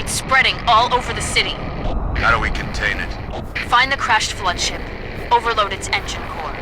It's spreading all over the city. How do we contain it? Find the crashed flood ship. Overload its engine core.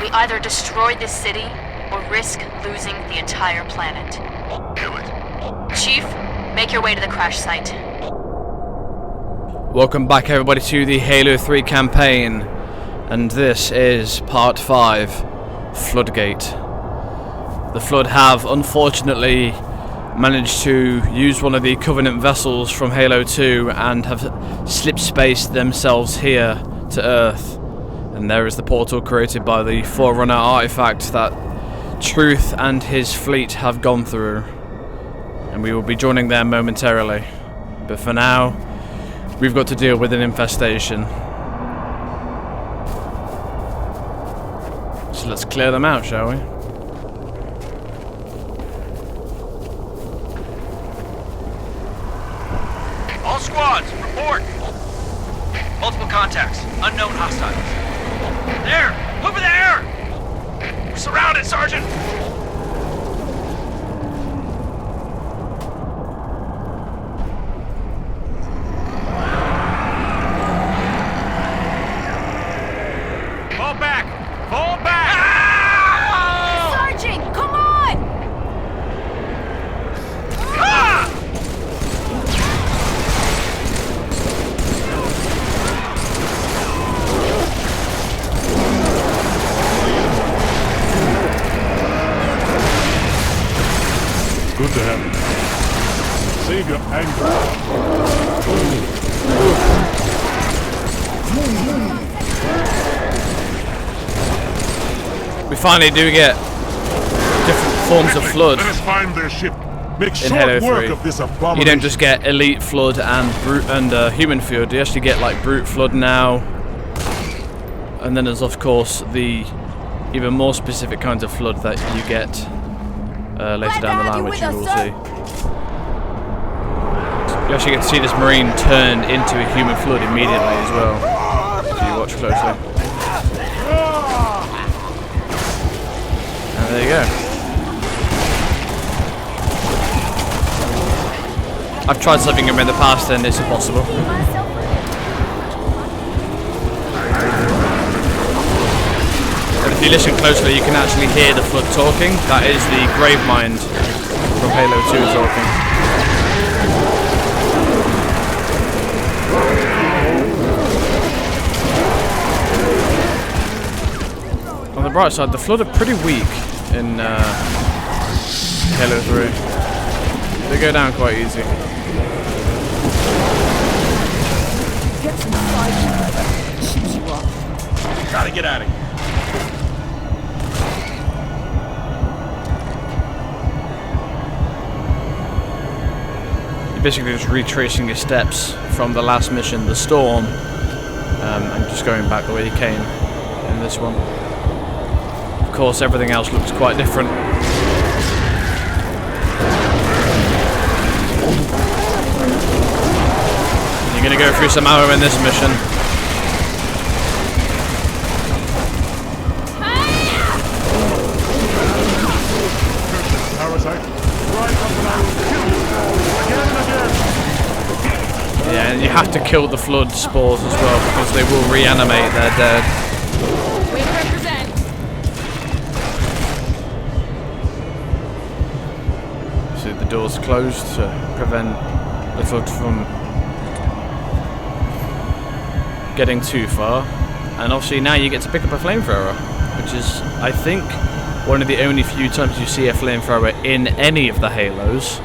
We either destroy this city or risk losing the entire planet. Do it. Chief, make your way to the crash site. Welcome back everybody to the Halo 3 campaign, and this is part 5, Floodgate. The Flood have unfortunately managed to use one of the Covenant vessels from Halo 2 and have slip-spaced themselves here to Earth. And there is the portal created by the Forerunner artifact that Truth and his fleet have gone through. And we will be joining them momentarily. But for now, we've got to deal with an infestation. So let's clear them out, shall we? All squads, report! Multiple contacts, unknown hostiles. There! Over there! We're surrounded, Sergeant! Fall back! Fall back! Ah! Sergeant, come on! Ah! Good to have you. Save your anger. We finally do get different forms of Flood Let us find their ship. Make in short Halo work 3. of this abomination. You don't just get Elite Flood and Brute and Human Flood. You actually get like Brute Flood now, and then there's of course the even more specific kinds of Flood that you get later down the line, which you will see. You actually get to see this Marine turn into a Human Flood immediately as well, if you watch closely. And there you go. I've tried saving him in the past and it's impossible. And if you listen closely, you can actually hear the Flood talking. That is the Gravemind from Halo 2 talking. On the bright side, the Flood are pretty weak in Halo 3. They go down quite easy. Gotta get out of here. You're basically just retracing your steps from the last mission, the Storm, and just going back the way you came in this one. Of course, everything else looks quite different. You're going to go through some ammo in this mission. Parasite. Rise up and I will kill you. Again and again. Yeah, and you have to kill the Flood spores as well because they will reanimate their dead. We represent. So the door's closed to prevent the Flood from getting too far. And obviously now you get to pick up a flamethrower, which is, I think, one of the only few times you see a flamethrower in any of the Halos.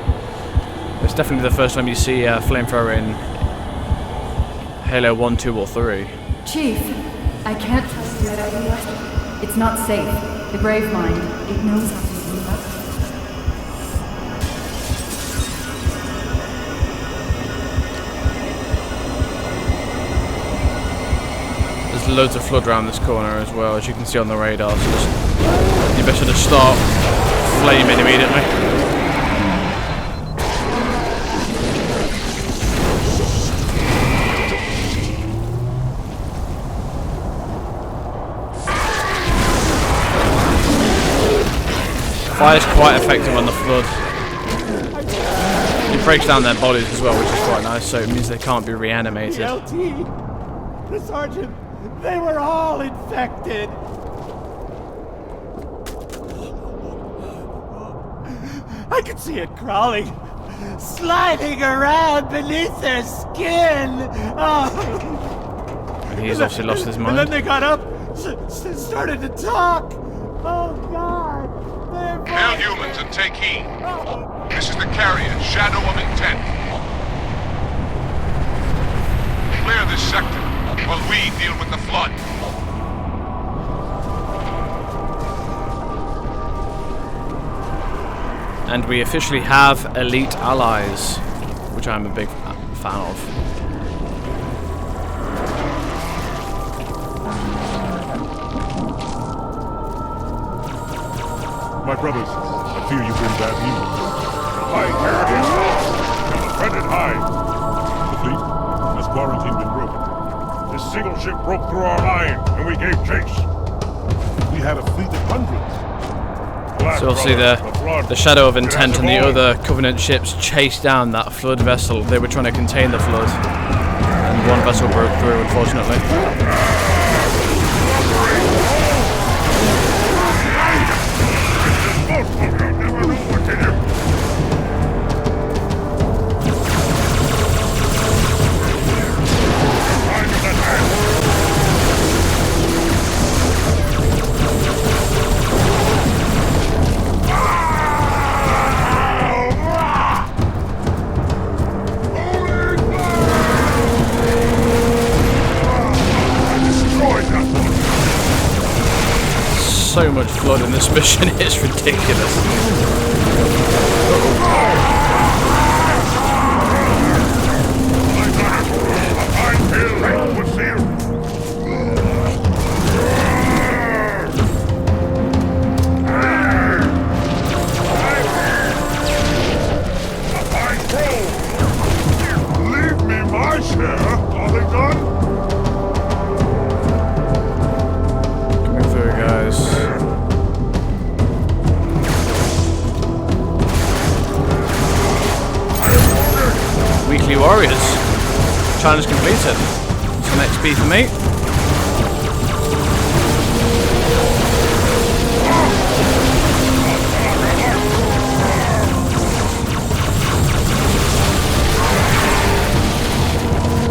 It's definitely the first time you see a flamethrower in Halo 1, 2 or 3. Chief, I can't trust you. It's not safe. The Gravemind, it knows how to move up. There's loads of Flood around this corner as well, as you can see on the radar, so you better just start flaming immediately. Fire's quite effective on the Flood. breaks down their bodies as well, which is quite nice, so it means they can't be reanimated. The LT, the sergeant, they were all infected. I could see it crawling, sliding around beneath their skin. Oh. And he's obviously lost his mind. And then they got up, started to talk. Oh God! Hail humans and take heed. This is the carrier, Shadow of Intent. Clear this sector while we deal with the flood. And we officially have elite allies, which I'm a big fan of. My brothers, I fear you bring bad news. I carried him off. Defended high. The fleet has quarantine been broken. This single ship broke through our line, and we gave chase. We had a fleet of hundreds. So obviously the Shadow of Intent and the other Covenant ships chased down that flood vessel. They were trying to contain the flood, and one vessel broke through, unfortunately. So much flood in this mission, it's ridiculous. Leave me my share. Are they done? Coming through, guys. Weekly Warriors. Challenge completed. Some XP for me.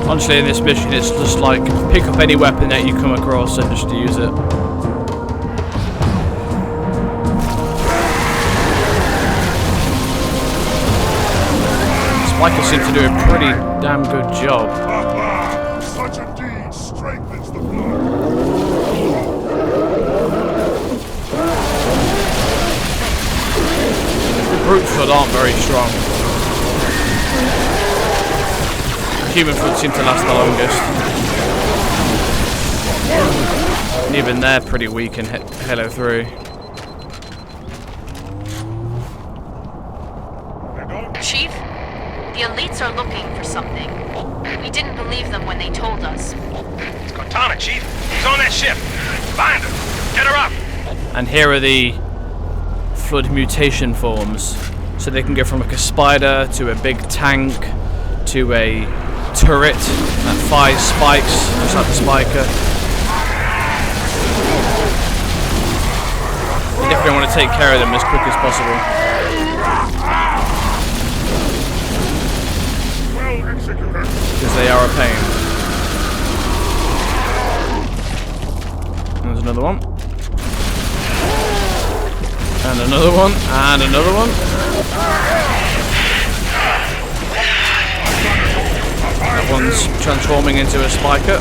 Honestly, in this mission, it's just like pick up any weapon that you come across and just use it. Spikers seem to do a pretty damn good job. Such a deed strengthens the blood. The brute flood aren't very strong. Human flood seem to last the longest. And even they're pretty weak in Halo 3. Chief, the elites are looking for something. We didn't believe them when they told us. It's Cortana, Chief. He's on that ship. Find her. Get her up. And here are the flood mutation forms. So they can go from like a spider to a big tank to a turret that fires spikes, just like the spiker. You definitely want to take care of them as quick as possible. Because they are a pain. There's another one. And another one. And another one. That one's transforming into a spiker.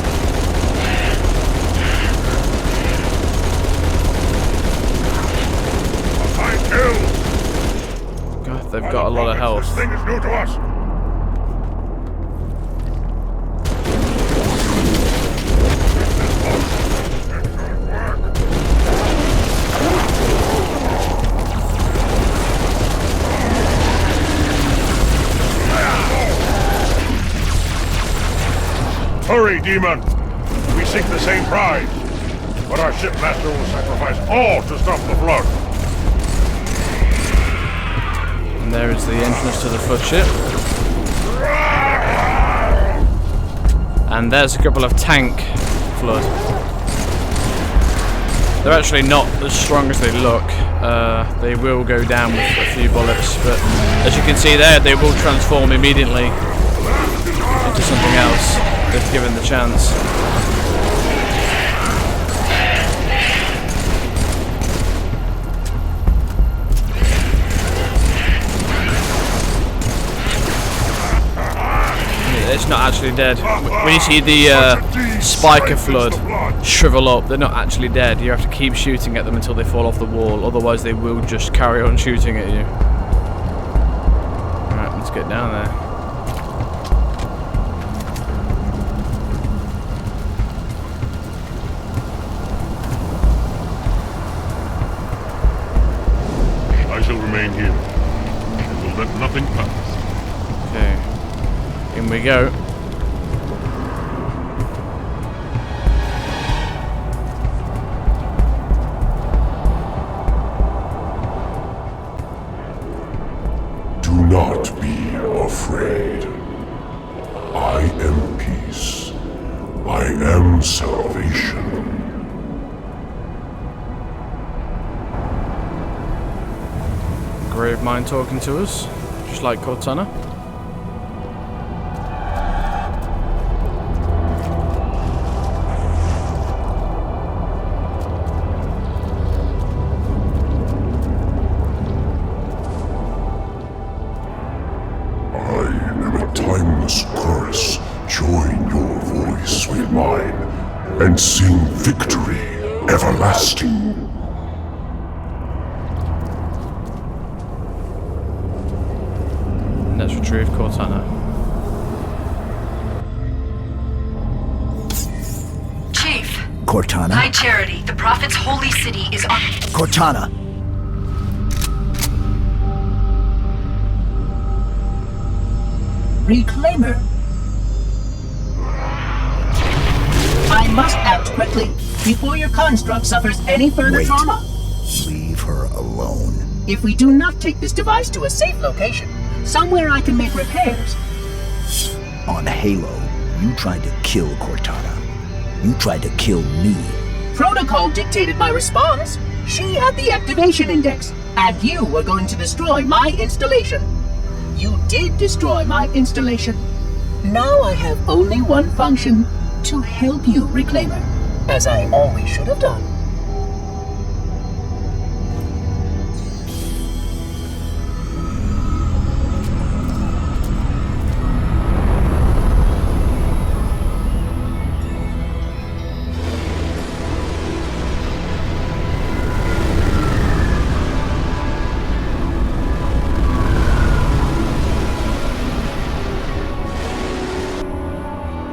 God, they've got a lot of health. This thing is new to us. Hurry, demon! We seek the same prize, but our shipmaster will sacrifice all to stop the flood. And there is the entrance to the flood ship. And there's a couple of tank Flood. They're actually not as strong as they look. They will go down with a few bullets, but as you can see there, they will transform immediately into something else if given the chance. It's not actually dead. When you see the spiker Flood shrivel up, they're not actually dead. You have to keep shooting at them until they fall off the wall, otherwise they will just carry on shooting at you. Alright, let's get down there. I shall remain here, and will let nothing pass. Okay. In we go. Do not be afraid. I am peace. I am salvation. Grave mine talking to us, just like Cortana. Timeless chorus, join your voice with mine, and sing victory everlasting. Let's retrieve Cortana. Chief. Cortana? High Charity, the Prophet's holy city is on... Cortana! Reclaimer. I must act quickly before your construct suffers any further Wait. trauma. Leave her alone. If we do not take this device to a safe location, somewhere I can make repairs. On Halo, you tried to kill Cortana. You tried to kill me. Protocol dictated my response. She had the activation index, and you were going to destroy my installation. You did destroy my installation. Now I have only one function, to help you, Reclaimer, as I always should have done.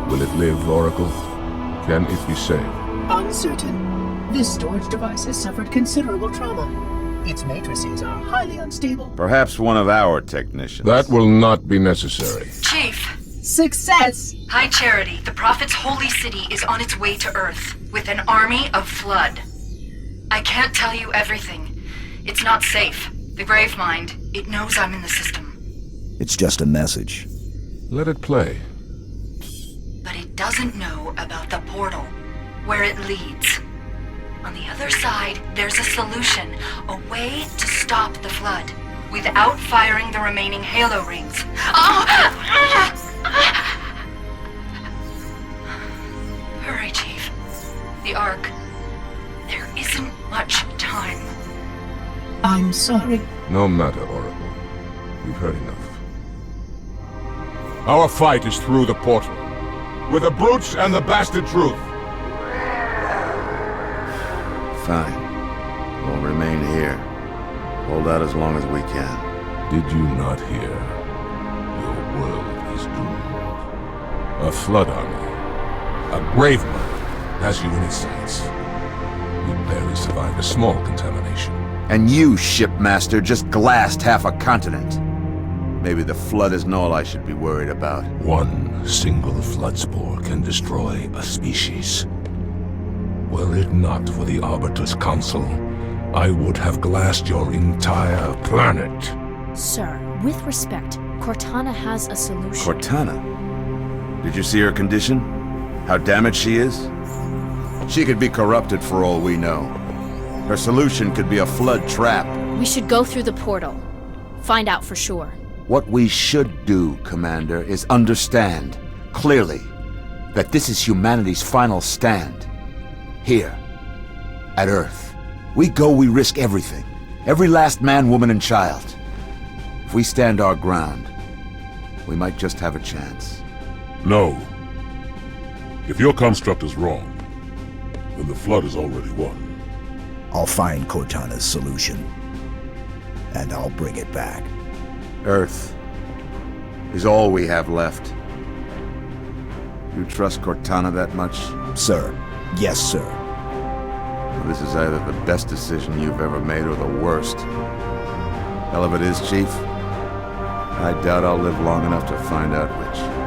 Will it live, Oracle? Can it be saved? Uncertain. This storage device has suffered considerable trauma. Its matrices are highly unstable. Perhaps one of our technicians. That will not be necessary. Chief. Success! High Charity, the Prophet's holy city is on its way to Earth, with an army of Flood. I can't tell you everything. It's not safe. The Grave Mind, it knows I'm in the system. It's just a message. Let it play. But it doesn't know about the portal, where it leads. On the other side, there's a solution, a way to stop the Flood, without firing the remaining Halo rings. Hurry, Chief. The Ark. There isn't much time. I'm sorry. No matter, Oracle. We've heard enough. Our fight is through the portal. With the brutes and the bastard truth. Fine. We'll remain here. Hold out as long as we can. Did you not hear? Your world is doomed. A flood army. A grave mine has you in its sights. We barely survived a small contamination. And you, shipmaster, just glassed half a continent. Maybe the flood isn't all I should be worried about. One single flood spore can destroy a species. Were it not for the Arbiter's counsel, I would have glassed your entire planet. Sir, with respect, Cortana has a solution. Cortana? Did you see her condition? How damaged she is? She could be corrupted for all we know. Her solution could be a flood trap. We should go through the portal. Find out for sure. What we should do, Commander, is understand, clearly, that this is humanity's final stand. Here, at Earth. We go, we risk everything. Every last man, woman, and child. If we stand our ground, we might just have a chance. No. If your construct is wrong, then the Flood is already won. I'll find Cortana's solution. And I'll bring it back. Earth is all we have left. You trust Cortana that much? Sir. Yes, sir. Well, this is either the best decision you've ever made or the worst. Hell of it is, Chief. I doubt I'll live long enough to find out which.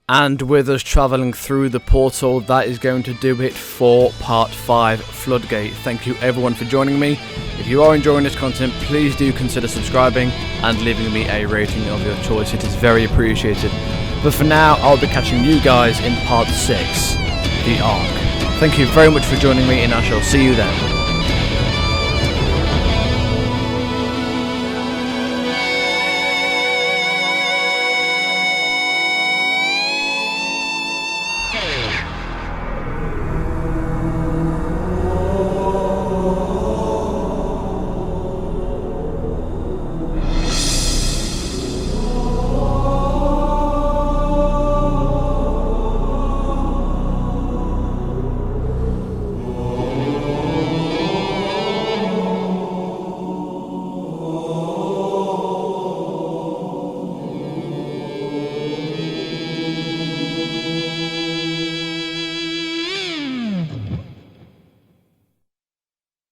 And with us travelling through the portal, that is going to do it for Part 5 Floodgate. Thank you everyone for joining me. If you are enjoying this content, please do consider subscribing and leaving me a rating of your choice. It is very appreciated. But for now, I'll be catching you guys in Part 6, The Ark. Thank you very much for joining me, and I shall see you then.